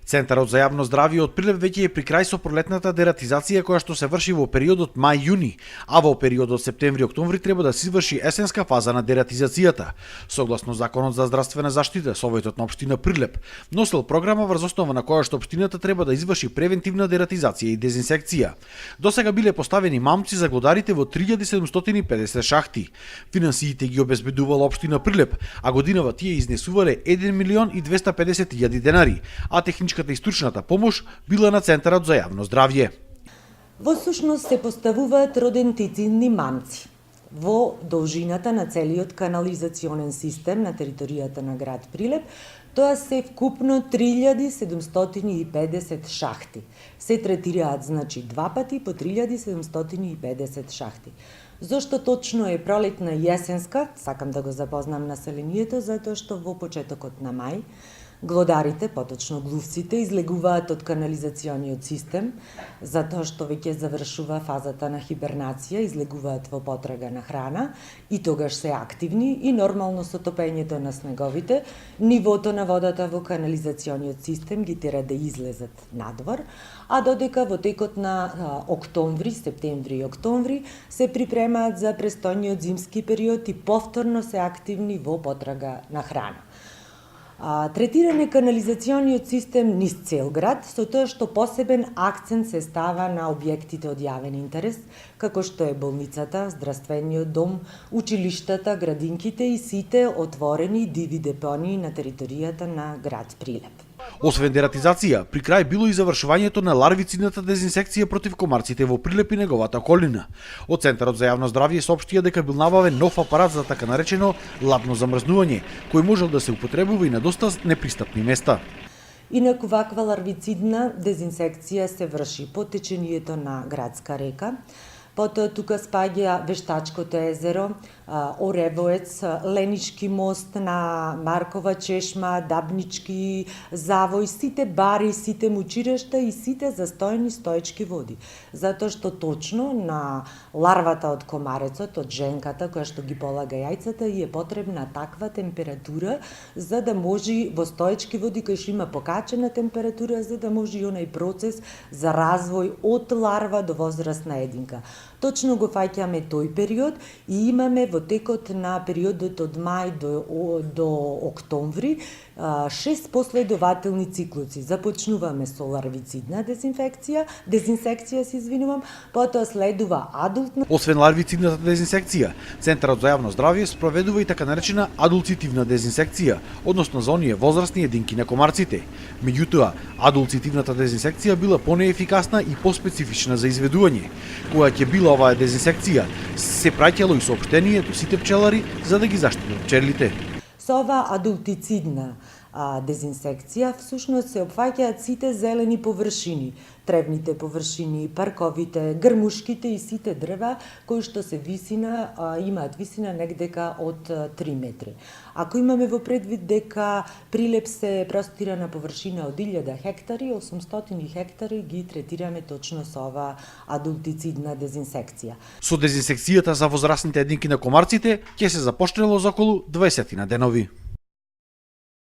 Центарот за јавно здравје од Прилеп веќе е при крај со пролетната дератизација која што се врши во периодот мај-јуни, а во периодот септември-октомври треба да се изврши есенска фаза на дератизацијата. Согласно Законот за здравствена заштита, Советот на општина Прилеп носел програма врз основа на која што општината треба да изврши превентивна дератизација и дезинсекција. Досега биле поставени мамци за глодарите во 3750 шахти. Финансиите ги обезбедувала општина Прилеп, а годинава тие изнесувале 1.250.000 денари, а техничката и стручната помош била на Центарот за јавно здравје. Во сушност се поставуваат родентицидни мамци во должината на целиот канализационен систем на територијата на град Прилеп. Тоа се вкупно 3750 шахти. Се третираат значи два пати по 3750 шахти. Зошто точно е пролетна и есенска, сакам да го запознам населението, затоа што во почетокот на мај глодарите, поточно глувците, излегуваат од канализациониот систем, затоа што веќе завршува фазата на хибернација, излегуваат во потрага на храна и тогаш се активни и нормално со топењето на снеговите, нивото на водата во канализациониот систем ги тера да излезат надвор, а додека во текот на октомври, септември и октомври се припремаат за престојниот зимски период и повторно се активни во потрага на храна. Третиране канализациониот систем низ цел град, со тоа што посебен акцент се става на објектите од јавен интерес, како што е болницата, здравствениот дом, училиштата, градинките и сите отворени диви депонии на територијата на град Прилеп. Освен дератизација, при крај било и завршувањето на ларвицидната дезинсекција против комарците во Прилеп и неговата околина. Од Центарот за јавно здравје соопштија дека бил набавен нов апарат за така наречено ладно замрзнување, кој можел да се употребува и на доста непристапни места. Инаку ваква ларвицидна дезинсекција се врши по течението на градска река, потоа тука спаѓа Вештачкото езеро, Оревоец, Ленички мост, на Маркова чешма, Дабнички завој, сите бари, сите мучирашта и сите застојни стоечки води. Затоа што точно на ларвата од комарецот, од женката која што ги полага јајцата, и е потребна таква температура за да може во стоечки води кој што има покачена температура за да може и онај процес за развој од ларва до возрастна единка. Точно го фаќаме тој период и имаме во текот на периодот од мај до октомври 6 последователни циклуци. Започнуваме со ларвицидна дезинсекција, се извинувам, потоа следува адултна. Освен ларвицидната дезинсекција, Центарот за јавно здравје спроведува и така наречена адулцитивна дезинсекција, односно за оние возрастни единки на комарците. Меѓутоа, адулцитивната дезинсекција била понеефикасна и поспецифична за изведување. Која ќе била оваа дезинсекција, се праќало и соопштение до сите пчелари за да ги заштитат пчелите. Со оваа адултицидна дезинсекција всушност се опфаќаат сите зелени површини, тревните површини, парковите, грмушките и сите дрва кои што се имаат висина негдека од 3 метри. Ако имаме во предвид дека Прилеп се простира на површина од 1000 хектари, 800 хектари ги третираме точно со оваа адултицидна дезинсекција. Со дезинсекцијата за возрастните единки на комарците ќе се започнело за околу 20 денови.